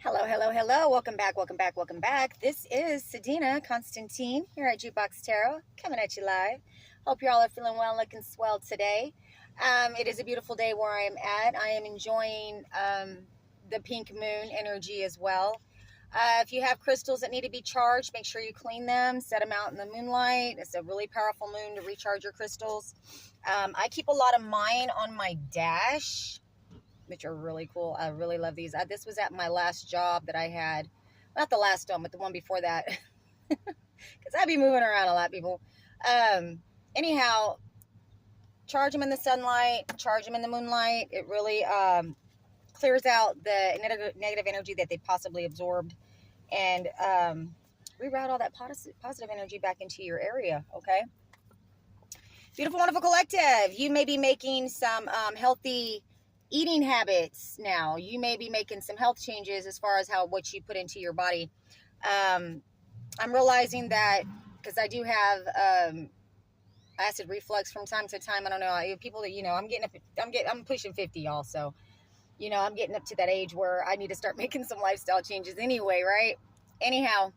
Hello, hello, hello. Welcome back, welcome back, welcome back. This is Sadina Constantine here at Jukebox Tarot, coming at you live. Hope you all are feeling well, looking swell today. It is a beautiful day where I am at. I am enjoying the pink moon energy as well. If you have crystals that need to be charged, make sure you clean them, set them out in the moonlight. It's a really powerful moon to recharge your crystals. I keep a lot of mine on my dash, which are really cool. I really love these. This was at my last job that I had. Not the last one, but the one before that. Because I'd be moving around a lot, people. Anyhow, charge them in the sunlight, charge them in the moonlight. It really clears out the negative energy that they possibly absorbed and reroute all that positive energy back into your area, okay? Beautiful, wonderful collective. You may be making some healthy eating habits now. You may be making some health changes as far as what you put into your body. I'm realizing that because I do have acid reflux from time to time. I don't know, people that I'm pushing 50, y'all, so I'm getting up to that age where I need to start making some lifestyle changes anyway, right? Anyhow,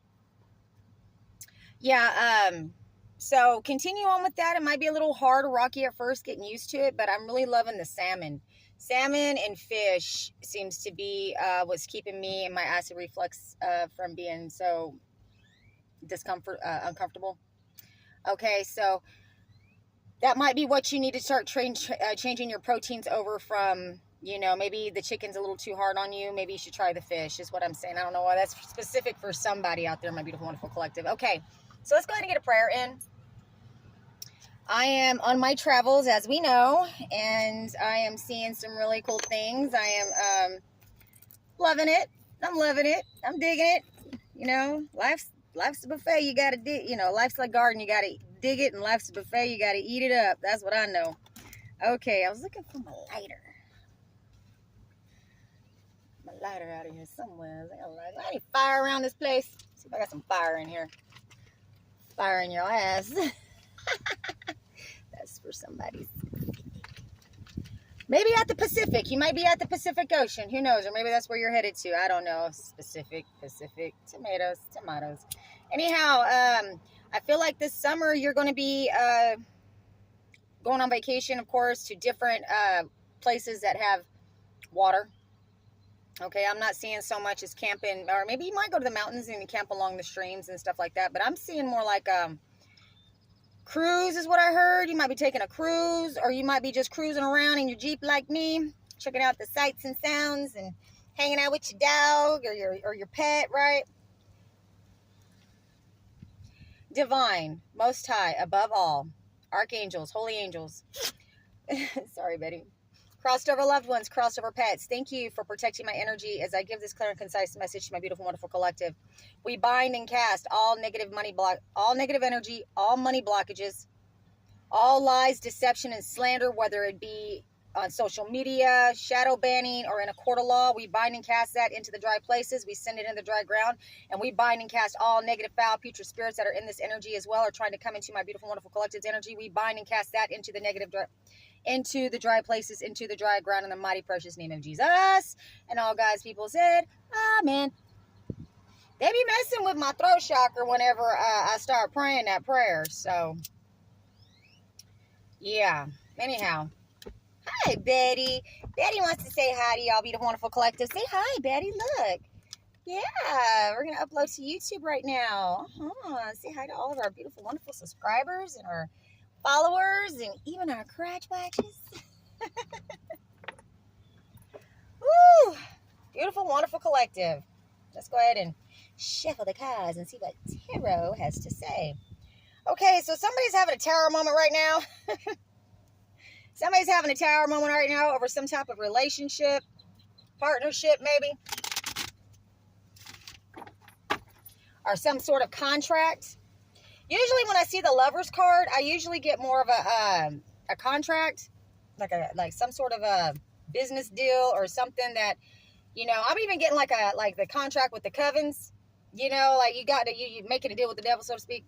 yeah, so continue on with that. It might be a little hard or rocky at first getting used to it, but I'm really loving the salmon. Salmon and fish seems to be what's keeping me and my acid reflux from being so uncomfortable. Okay, so that might be what you need to start changing your proteins over from. Maybe the chicken's a little too hard on you. Maybe you should try the fish, is what I'm saying. I don't know why that's specific for somebody out there, my beautiful, wonderful collective. Okay, so let's go ahead and get a prayer in. I am on my travels, as we know, and I am seeing some really cool things. I am loving it. I'm loving it. I'm digging it. Life's a buffet. You got to dig. Life's like a garden. You got to dig it, and life's a buffet. You got to eat it up. That's what I know. Okay, I was looking for my lighter. My lighter out of here somewhere. I need fire around this place. See if I got some fire in here. Fire in your ass. That's for somebody's. Maybe at the Pacific. You might be at the Pacific Ocean. Who knows? Or maybe that's where you're headed to. I don't know. Pacific. Tomatoes. Anyhow, I feel like this summer you're going to be going on vacation, of course, to different places that have water. Okay, I'm not seeing so much as camping, or maybe you might go to the mountains and camp along the streams and stuff like that, but I'm seeing more like cruise is what I heard. You might be taking a cruise, or you might be just cruising around in your Jeep like me, checking out the sights and sounds and hanging out with your dog or your pet, right? Divine, most high, above all, archangels, holy angels. Sorry, Betty. Crossed over loved ones, crossed over pets. Thank you for protecting my energy as I give this clear and concise message to my beautiful, wonderful collective. We bind and cast all negative energy, all money blockages, all lies, deception, and slander, whether it be on social media, shadow banning, or in a court of law. We bind and cast that into the dry places. We send it in the dry ground, and we bind and cast all negative, foul, putrid spirits that are in this energy as well, or trying to come into my beautiful, wonderful collective's energy. We bind and cast that into the negative, into the dry places, into the dry ground, in the mighty precious name of Jesus. And all God's people said, amen. They be messing with my throat chakra whenever I start praying that prayer. So, yeah. Anyhow. Hi, Betty. Betty wants to say hi to y'all, beautiful, wonderful collective. Say hi, Betty. Look. Yeah, we're going to upload to YouTube right now. Say hi to all of our beautiful, wonderful subscribers and our followers and even our crotch watches. Woo! Beautiful, wonderful collective. Let's go ahead and shuffle the cards and see what tarot has to say. Okay, so somebody's having a tarot moment right now. Somebody's having a tarot moment right now over some type of relationship, partnership maybe, or some sort of contract. Usually when I see the Lover's card, I usually get more of a contract, like some sort of a business deal or something that, I'm even getting like the contract with the covens, like you making a deal with the devil, so to speak.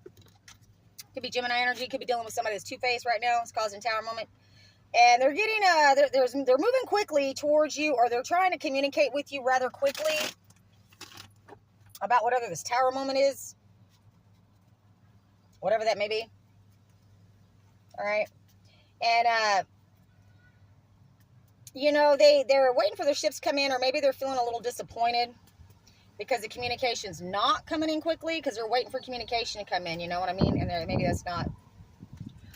Could be Gemini energy, could be dealing with somebody that's two-faced right now. It's causing tower moment. And they're getting, they're moving quickly towards you, or they're trying to communicate with you rather quickly. about whatever this tower moment is, whatever that may be. All right. And, you know, they're waiting for their ships to come in, or maybe they're feeling a little disappointed because the communication's not coming in quickly, because they're waiting for communication to come in, you know what I mean? And maybe that's not,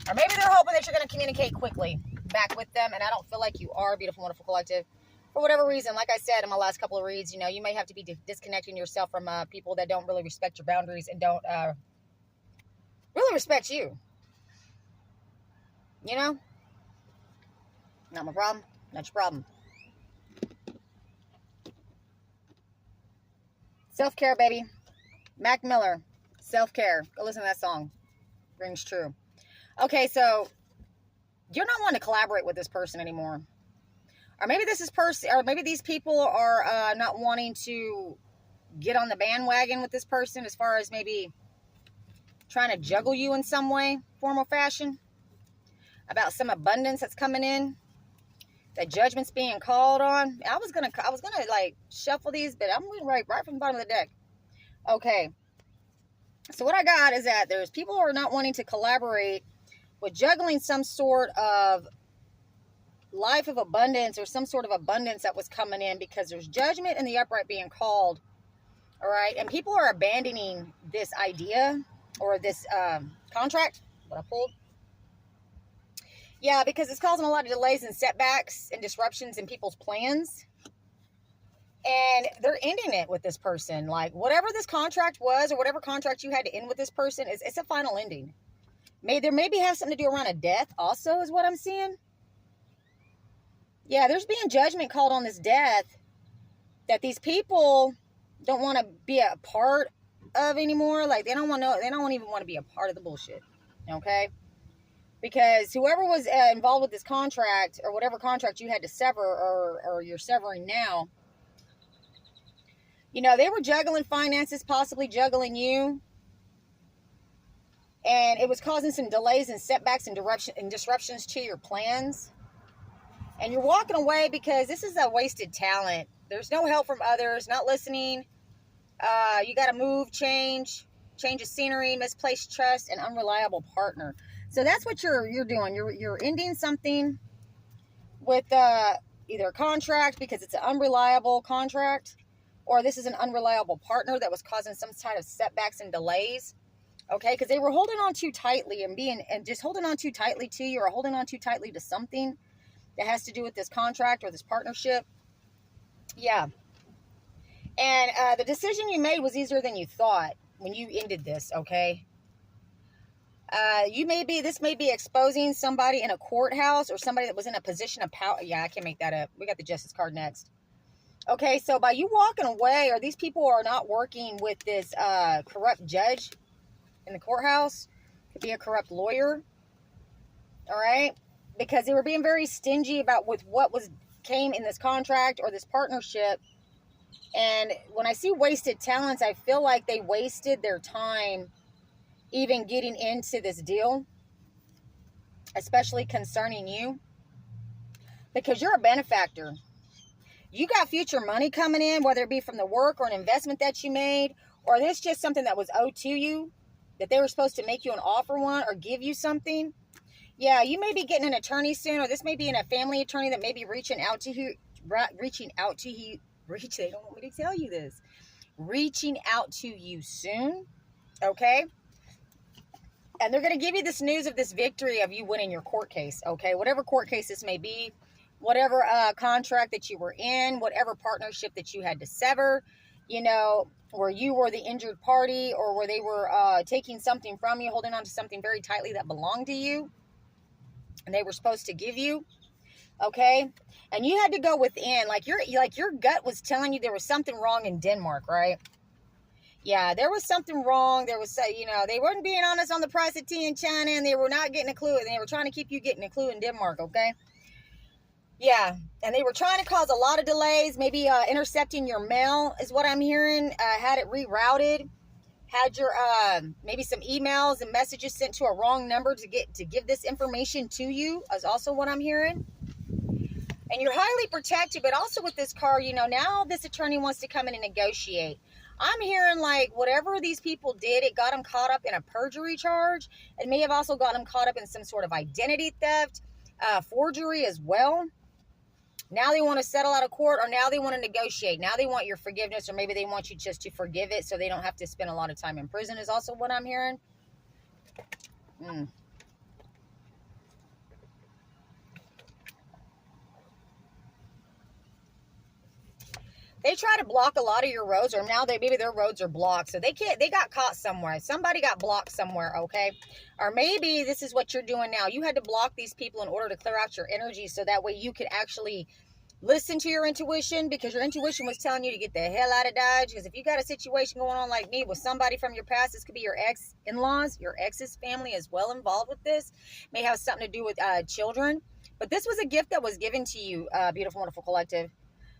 or maybe they're hoping that you're going to communicate quickly back with them, and I don't feel like you are, beautiful, wonderful collective. For whatever reason, like I said in my last couple of reads, you know, you may have to be disconnecting yourself from people that don't really respect your boundaries and don't really respect you. You know? Not my problem. Not your problem. Self-care, baby. Mac Miller. Self-care. Go listen to that song. Rings true. Okay, so you're not wanting to collaborate with this person anymore. Or maybe maybe these people are not wanting to get on the bandwagon with this person, as far as maybe trying to juggle you in some way, form or fashion, about some abundance that's coming in, that judgment's being called on. I was gonna like shuffle these, but I'm reading right from the bottom of the deck. Okay, so what I got is that there's people who are not wanting to collaborate with juggling some sort of life of abundance, or some sort of abundance that was coming in, because there's judgment and the upright being called. All right, and people are abandoning this idea, or this contract, what I pulled. Yeah, because it's causing a lot of delays and setbacks and disruptions in people's plans. And they're ending it with this person. Like, whatever this contract was, or whatever contract you had to end with this person, it's a final ending. There maybe have something to do around a death also, is what I'm seeing. Yeah, there's being judgment called on this death that these people don't want to be a part of anymore. Like, they don't even want to be a part of the bullshit. Okay? Because whoever was involved with this contract, or whatever contract you had to sever, or you're severing now, you know, they were juggling finances, possibly juggling you. And it was causing some delays and setbacks and disruptions to your plans. And you're walking away because this is a wasted talent. There's no help from others, not listening. You got to move, change of scenery, misplaced trust, and unreliable partner. So that's what you're doing. You're ending something with either a contract because it's an unreliable contract, or this is an unreliable partner that was causing some kind of setbacks and delays. Okay, because they were holding on too tightly and just holding on too tightly to you, or holding on too tightly to something that has to do with this contract or this partnership. Yeah. And the decision you made was easier than you thought when you ended this, okay? This may be exposing somebody in a courthouse, or somebody that was in a position of power. Yeah, I can make that up. We got the Justice card next. Okay, so by you walking away, or these people are not working with this corrupt judge in the courthouse, could be a corrupt lawyer, all right? Because they were being very stingy about with what came in this contract or this partnership. And when I see wasted talents, I feel like they wasted their time even getting into this deal, especially concerning you, because you're a benefactor. You got future money coming in, whether it be from the work or an investment that you made, or this just something that was owed to you, that they were supposed to make you an offer on or give you something. Yeah, you may be getting an attorney soon, or this may be a family attorney that may be reaching out to you. They don't want me to tell you this. Reaching out to you soon, okay? And they're going to give you this news of this victory of you winning your court case, okay? Whatever court case this may be, whatever contract that you were in, whatever partnership that you had to sever, you know, where you were the injured party, or where they were taking something from you, holding on to something very tightly that belonged to you, and they were supposed to give you, okay? And you had to go within, like your gut was telling you there was something wrong in Denmark, right? Yeah, there was something wrong. There was, you know, they weren't being honest on the price of tea in China, and they were not getting a clue, and they were trying to keep you getting a clue in Denmark, okay? Yeah, and they were trying to cause a lot of delays, maybe intercepting your mail is what I'm hearing, had it rerouted, had your maybe some emails and messages sent to a wrong number to give this information to you, is also what I'm hearing. And you're highly protected, but also with this card, you know, now this attorney wants to come in and negotiate. I'm hearing like whatever these people did, it got them caught up in a perjury charge. It may have also got them caught up in some sort of identity theft, forgery as well. Now they want to settle out of court, or now they want to negotiate. Now they want your forgiveness, or maybe they want you just to forgive it so they don't have to spend a lot of time in prison is also what I'm hearing. They try to block a lot of your roads, or now maybe their roads are blocked. So they got caught somewhere. Somebody got blocked somewhere, okay? Or maybe this is what you're doing now. You had to block these people in order to clear out your energy so that way you could actually listen to your intuition, because your intuition was telling you to get the hell out of Dodge. Because if you got a situation going on like me with somebody from your past, this could be your ex-in-laws, your ex's family as well involved with this. May have something to do with children. But this was a gift that was given to you, beautiful, wonderful collective.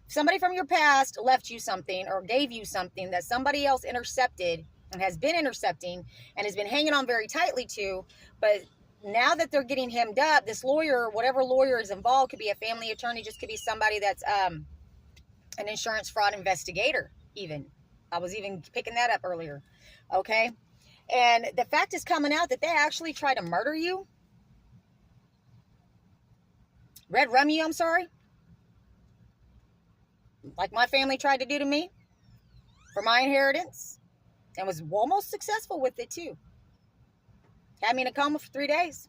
Somebody from your past left you something or gave you something that somebody else intercepted and has been intercepting and has been hanging on very tightly to. But now that they're getting hemmed up, this lawyer, whatever lawyer is involved, could be a family attorney, just could be somebody that's an insurance fraud investigator even. I was even picking that up earlier. Okay? And the fact is coming out that they actually tried to murder you. Red rum you, I'm sorry. Like my family tried to do to me for my inheritance, and was almost successful with it too. Had me in a coma for 3 days.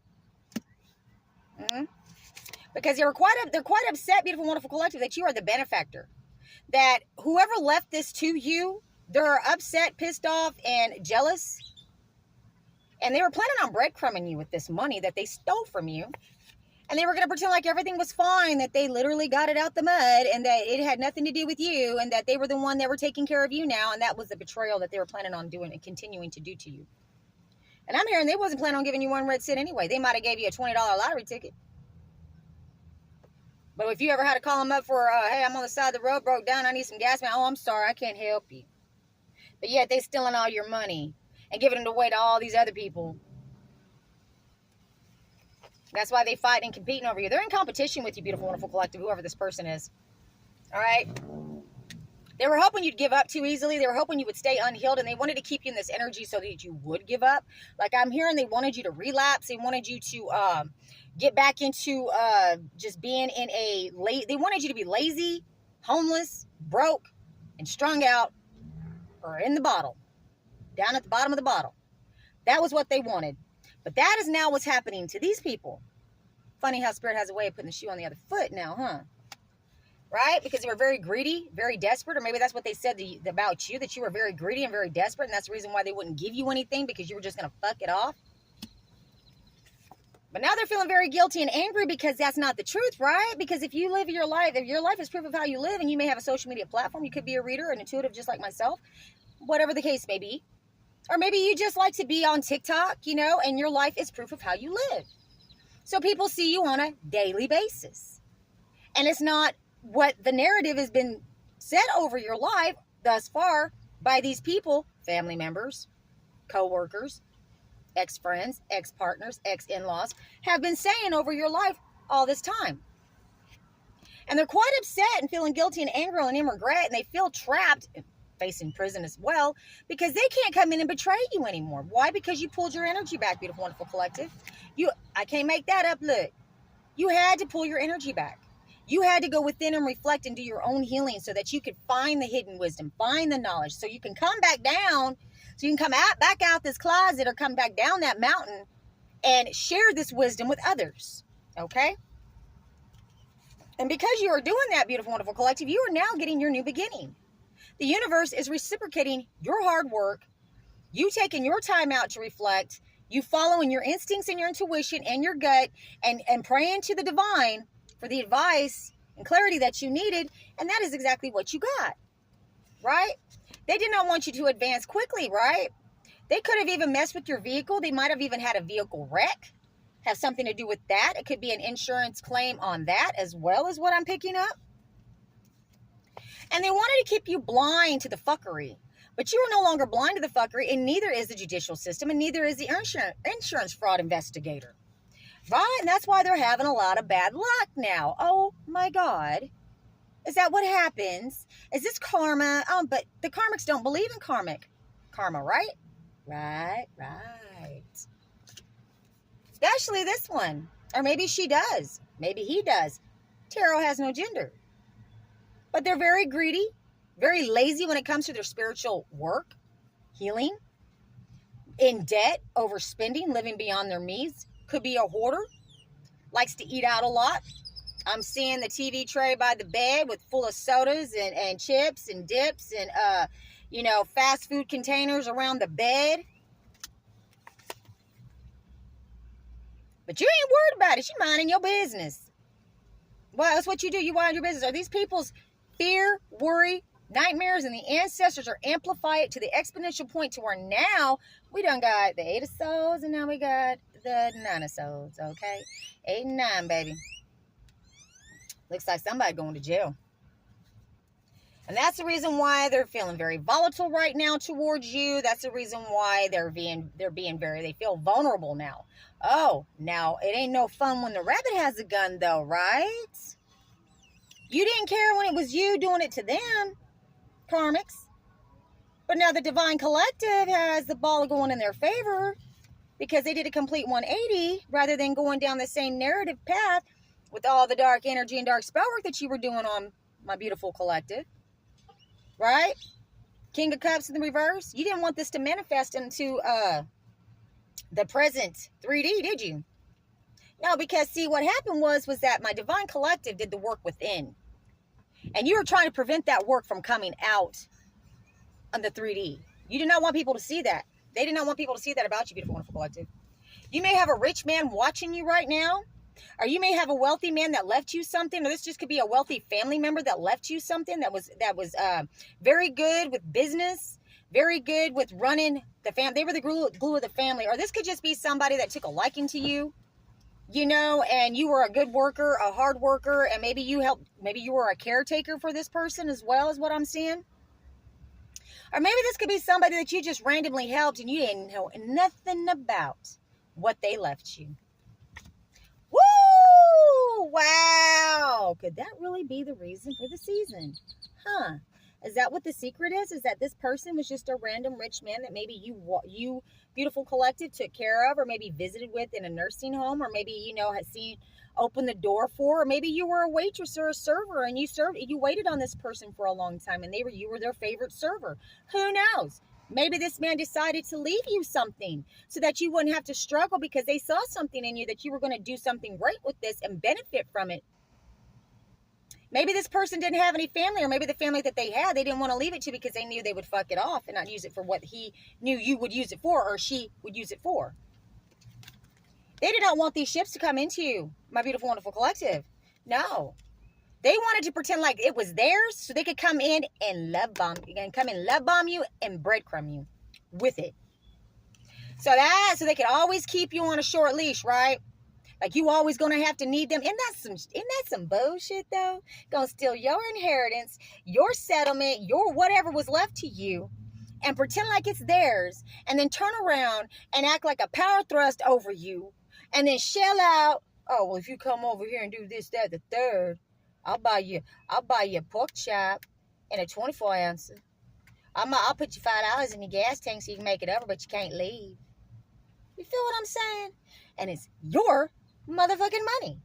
Because they're quite upset, beautiful, wonderful collective, that you are the benefactor. That whoever left this to you, they're upset, pissed off, and jealous. And they were planning on breadcrumbing you with this money that they stole from you. And they were going to pretend like everything was fine, that they literally got it out the mud, and that it had nothing to do with you, and that they were the one that were taking care of you now, and that was the betrayal that they were planning on doing and continuing to do to you. And I'm hearing they wasn't planning on giving you one red cent anyway. They might have gave you a $20 lottery ticket. But if you ever had to call them up for, hey, I'm on the side of the road, broke down, I need some gas, man. Oh, I'm sorry, I can't help you. But yet they stealing all your money and giving it away to all these other people. That's why they fight and competing over you. They're in competition with you, beautiful, wonderful collective, whoever this person is. All right? They were hoping you'd give up too easily. They were hoping you would stay unhealed, and they wanted to keep you in this energy so that you would give up. Like I'm hearing they wanted you to relapse. They wanted you to get back into just being in a they wanted you to be lazy, homeless, broke, and strung out, or in the bottle, down at the bottom of the bottle. That was what they wanted. But that is now what's happening to these people. Funny how Spirit has a way of putting the shoe on the other foot now, huh? Right? Because they were very greedy, very desperate, or maybe that's what they said about you, that you were very greedy and very desperate, and that's the reason why they wouldn't give you anything, because you were just going to fuck it off. But now they're feeling very guilty and angry because that's not the truth, right? Because if you live your life, if your life is proof of how you live, and you may have a social media platform, you could be a reader, an intuitive just like myself, whatever the case may be. Or maybe you just like to be on TikTok, and your life is proof of how you live. So people see you on a daily basis. And it's not what the narrative has been said over your life thus far by these people, family members, co-workers, ex-friends, ex-partners, ex-in-laws, have been saying over your life all this time. And they're quite upset and feeling guilty and angry and in regret, and they feel trapped, facing prison as well, because they can't come in and betray you anymore. Why? Because you pulled your energy back, beautiful, wonderful collective. I can't make that up. Look, you had to pull your energy back. You had to go within and reflect and do your own healing so that you could find the hidden wisdom, find the knowledge, so you can come back down, so you can come back out this closet or come back down that mountain and share this wisdom with others. Okay? And because you are doing that, beautiful, wonderful collective, you are now getting your new beginning. The universe is reciprocating your hard work, you taking your time out to reflect, you following your instincts and your intuition and your gut, and praying to the divine for the advice and clarity that you needed, and that is exactly what you got, right? They did not want you to advance quickly, right? They could have even messed with your vehicle. They might have even had a vehicle wreck, have something to do with that. It could be an insurance claim on that as well, as what I'm picking up. And they wanted to keep you blind to the fuckery. But you are no longer blind to the fuckery, and neither is the judicial system, and neither is the insurance fraud investigator. Right? And that's why they're having a lot of bad luck now. Oh, my God. Is that what happens? Is this karma? Oh, but the karmics don't believe in karma, right? Right. Especially this one. Or maybe she does. Maybe he does. Tarot has no gender. But they're very greedy, very lazy when it comes to their spiritual work, healing, in debt, overspending, living beyond their means. Could be a hoarder, likes to eat out a lot. I'm seeing the TV tray by the bed with full of sodas and chips and dips and, fast food containers around the bed. But you ain't worried about it. You minding your business. Well, that's what you do. You mind your business. Are these people's fear, worry, nightmares, and the ancestors are amplify it to the exponential point to where now we done got the 8 of Swords and now we got the 9 of Swords, okay? 8 and 9, baby. Looks like somebody going to jail. And that's the reason why they're feeling very volatile right now towards you. That's the reason why they feel vulnerable now. Oh, now it ain't no fun when the rabbit has a gun though, right? You didn't care when it was you doing it to them, karmics. But now the Divine Collective has the ball going in their favor because they did a complete 180 rather than going down the same narrative path with all the dark energy and dark spell work that you were doing on my beautiful collective. Right? King of Cups in the reverse. You didn't want this to manifest into the present 3D, did you? No, because see, what happened was that my Divine Collective did the work within. And you were trying to prevent that work from coming out on the 3D. You did not want people to see that. They did not want people to see that about you, beautiful, wonderful collective. You may have a rich man watching you right now. Or you may have a wealthy man that left you something, or this just could be a wealthy family member that left you something that was very good with business, very good with running the family. They were the glue of the family. Or this could just be somebody that took a liking to you, and you were a good worker, a hard worker, and maybe you were a caretaker for this person as well, is what I'm seeing. Or maybe this could be somebody that you just randomly helped and you didn't know nothing about what they left you. Woo! Wow! Could that really be the reason for the season? Huh? Is that what the secret is? Is that this person was just a random rich man that maybe you beautiful collective took care of, or maybe visited with in a nursing home, or maybe has seen open the door for, or maybe you were a waitress or a server and you waited on this person for a long time and you were their favorite server. Who knows? Maybe this man decided to leave you something so that you wouldn't have to struggle because they saw something in you that you were going to do something great with this and benefit from it. Maybe this person didn't have any family, or maybe the family that they had, they didn't want to leave it to because they knew they would fuck it off and not use it for what he knew you would use it for, or she would use it for. They did not want these ships to come into you, my beautiful, wonderful collective. No. They wanted to pretend like it was theirs so they could come in and love bomb you and breadcrumb you with it. So they could always keep you on a short leash, right? Like you always gonna have to need them. Isn't that some bullshit though? Gonna steal your inheritance, your settlement, your whatever was left to you, and pretend like it's theirs, and then turn around and act like a power thrust over you, and then shell out. Oh well, if you come over here and do this, that, the third. I'll buy you a pork chop and a 24 ounce. I'll put you $5 in your gas tank so you can make it over, but you can't leave. You feel what I'm saying? And it's your motherfucking money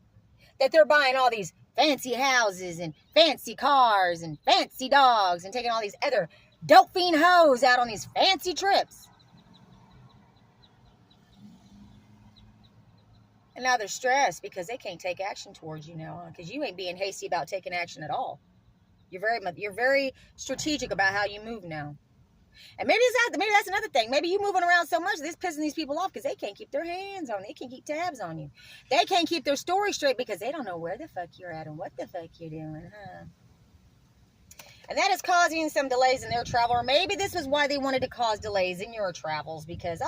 that they're buying all these fancy houses and fancy cars and fancy dogs and taking all these other dope fiend hoes out on these fancy trips. And now they're stressed because they can't take action towards you now, because you ain't being hasty about taking action at all. You're very strategic about how you move now. And maybe that's another thing. Maybe you moving around so much, this pissing these people off because they can't keep their hands on you. They can't keep tabs on you. They can't keep their story straight because they don't know where the fuck you're at and what the fuck you're doing, huh? And that is causing some delays in their travel. Or maybe this was why they wanted to cause delays in your travels, because,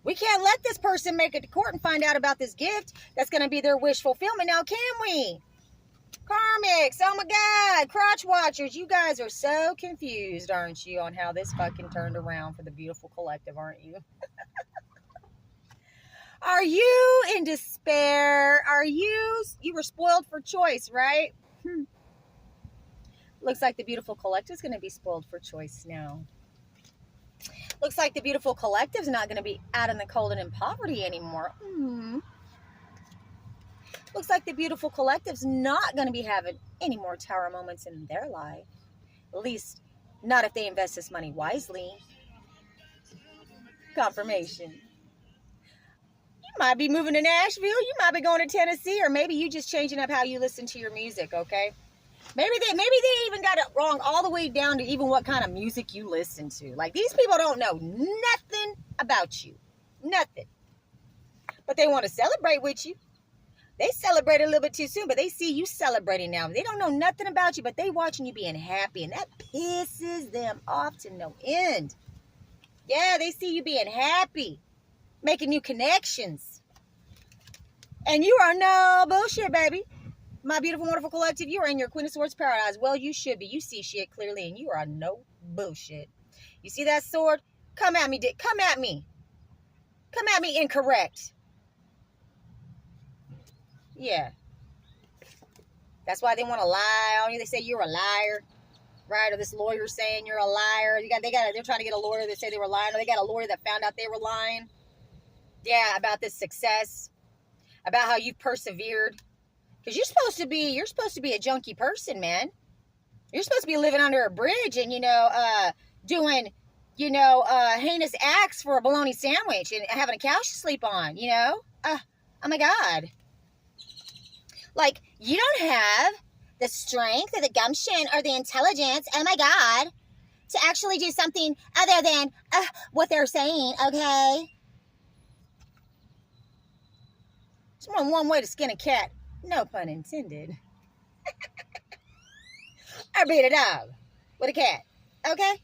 we can't let this person make it to court and find out about this gift that's going to be their wish fulfillment. Now, can we? Karmics, oh my God, crotch watchers, you guys are so confused, aren't you, on how this fucking turned around for the beautiful collective, aren't you? Are you in despair? You were spoiled for choice, right? Looks like the beautiful collective is going to be spoiled for choice now. Looks like the beautiful collective is not going to be out in the cold and in poverty anymore. Looks like the beautiful collective's not going to be having any more tower moments in their life. At least, not if they invest this money wisely. Confirmation. You might be moving to Nashville. You might be going to Tennessee. Or maybe you just changing up how you listen to your music, okay? Maybe they even got it wrong all the way down to even what kind of music you listen to. Like, these people don't know nothing about you. Nothing. But they want to celebrate with you. They celebrate a little bit too soon, but they see you celebrating now. They don't know nothing about you, but they watching you being happy, and that pisses them off to no end. Yeah, they see you being happy, making new connections. And you are no bullshit, baby. My beautiful, wonderful collective, you are in your Queen of Swords paradise. Well, you should be. You see shit clearly, and you are no bullshit. You see that sword? Come at me, Dick. Come at me. Come at me incorrect. Yeah. That's why they want to lie on you. They say you're a liar, right? Or this lawyer saying you're a liar. They're trying to get a lawyer that say they were lying, or they got a lawyer that found out they were lying. Yeah, about this success, about how you've persevered. Because you're supposed to be a junky person, man. You're supposed to be living under a bridge and, doing, heinous acts for a bologna sandwich and having a couch to sleep on, Oh my God. Like, you don't have the strength or the gumption or the intelligence, oh my God, to actually do something other than what they're saying, okay? There's more than one way to skin a cat. No pun intended. Or beat a dog with a cat, okay?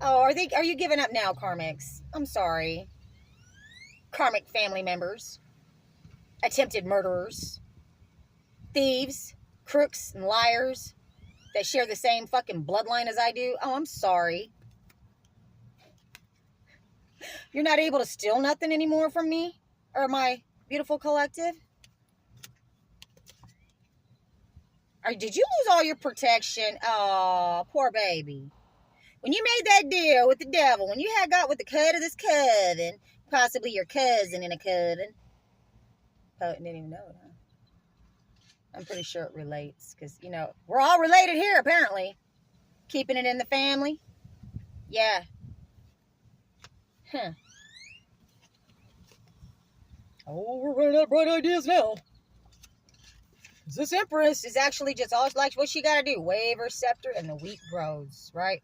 Oh, are you giving up now, Karmics? I'm sorry. Karmic family members. Attempted murderers, thieves, crooks, and liars that share the same fucking bloodline as I do. Oh, I'm sorry. You're not able to steal nothing anymore from me or my beautiful collective? Or did you lose all your protection? Oh, poor baby. When you made that deal with the devil, when you had got with the cut of this coven, possibly your cousin in a coven, didn't even know it, huh? I'm pretty sure it relates because, we're all related here, apparently. Keeping it in the family. Yeah. Huh. Oh, we're running out of bright ideas now. This Empress is actually just all like what she got to do. Wave her scepter and the wheat grows, right?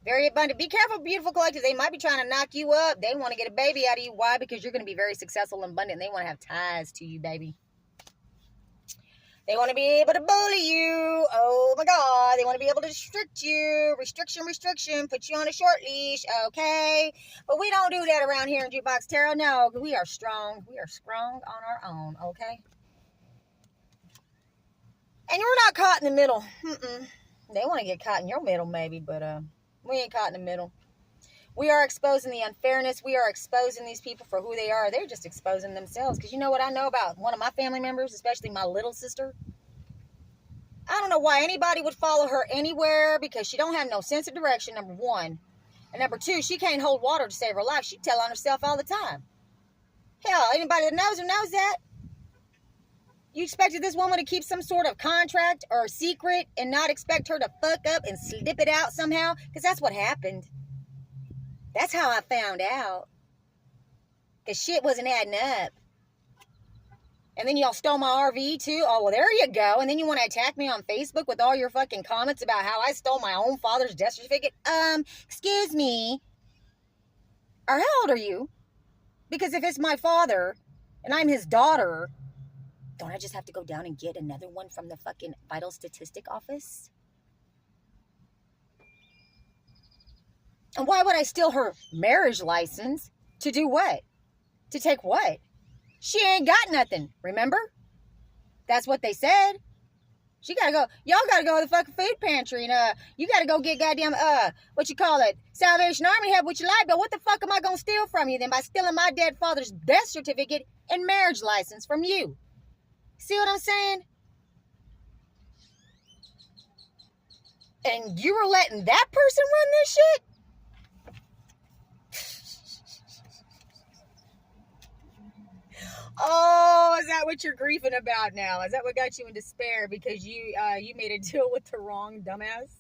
Very abundant. Be careful, beautiful collectors. They might be trying to knock you up. They want to get a baby out of you. Why? Because you're going to be very successful and abundant. They want to have ties to you, baby. They want to be able to bully you. Oh, my God. They want to be able to restrict you. Restriction. Put you on a short leash. Okay. But we don't do that around here in Jukebox Tarot. No, we are strong. We are strong on our own. Okay. And you're not caught in the middle. They want to get caught in your middle, maybe, but we ain't caught in the middle. We are exposing the unfairness. We are exposing these people for who they are. They're just exposing themselves. Because you know what I know about one of my family members, especially my little sister? I don't know why anybody would follow her anywhere because she don't have no sense of direction, number one. And number two, she can't hold water to save her life. She tell on herself all the time. Hell, anybody that knows her knows that. You expected this woman to keep some sort of contract or secret and not expect her to fuck up and slip it out somehow? Because that's what happened. That's how I found out. Because shit wasn't adding up. And then y'all stole my RV too? Oh, well, there you go. And then you want to attack me on Facebook with all your fucking comments about how I stole my own father's death certificate? Excuse me. Or how old are you? Because if it's my father and I'm his daughter, don't I just have to go down and get another one from the fucking vital statistic office? And why would I steal her marriage license? To do what? To take what? She ain't got nothing, remember? That's what they said. She gotta go. Y'all gotta go to the fucking food pantry and you gotta go get goddamn what you call it? Salvation Army help what you like, but what the fuck am I gonna steal from you then by stealing my dead father's death certificate and marriage license from you? See what I'm saying? And you were letting that person run this shit? Oh, is that what you're griefing about now? Is that what got you in despair because you made a deal with the wrong dumbass?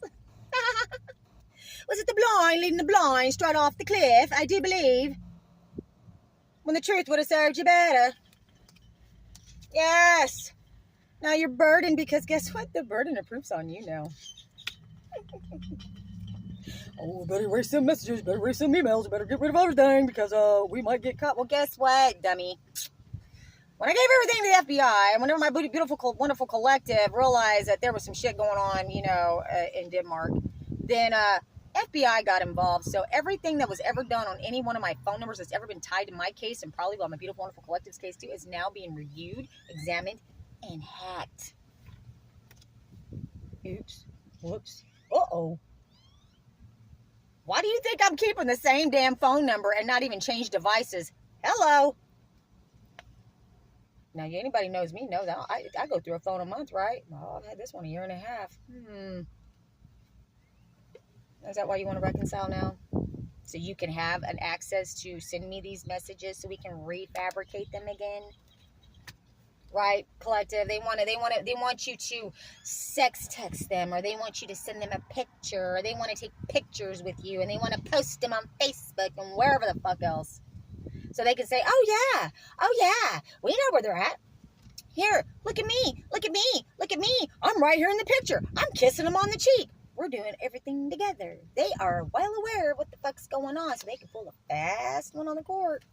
Was it the blind leading the blind straight off the cliff? I do believe. When the truth would have served you better. Yes. Now you're burdened because guess what? The burden of proof's on you now. Oh, better erase some messages, better erase some emails, better get rid of everything because we might get caught. Well, guess what, dummy? When I gave everything to the FBI, and whenever my beautiful, wonderful collective realized that there was some shit going on, in Denmark, then FBI got involved. So everything that was ever done on any one of my phone numbers that's ever been tied to my case, and probably on my beautiful, wonderful collective's case too, is now being reviewed, examined, and hacked. Oops. Whoops. Uh-oh. Why do you think I'm keeping the same damn phone number and not even change devices? Hello. Now, anybody knows me knows I go through a phone a month, right? Oh, I've had this one a year and a half. Is that why you want to reconcile now? So you can have an access to send me these messages so we can refabricate them again? Right, collective? They want you to sex text them, or they want you to send them a picture, or they want to take pictures with you, and they want to post them on Facebook and wherever the fuck else. So they can say, oh yeah, we know where they're at. Here, look at me, I'm right here in the picture. I'm kissing them on the cheek. We're doing everything together. They are well aware of what the fuck's going on, so they can pull a fast one on the court.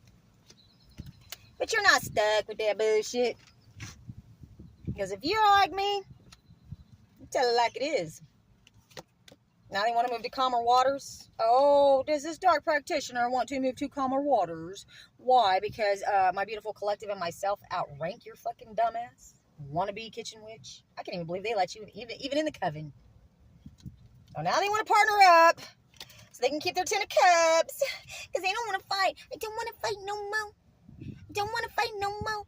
But you're not stuck with that bullshit. Because if you're like me, tell it like it is. Now they want to move to calmer waters. Oh, does this dark practitioner want to move to calmer waters? Why? Because my beautiful collective and myself outrank your fucking dumbass wannabe kitchen witch. I can't even believe they let you even in the coven. Oh, now they want to partner up so they can keep their 10 of cups because they don't want to fight. I don't want to fight no more. Don't want to fight no more.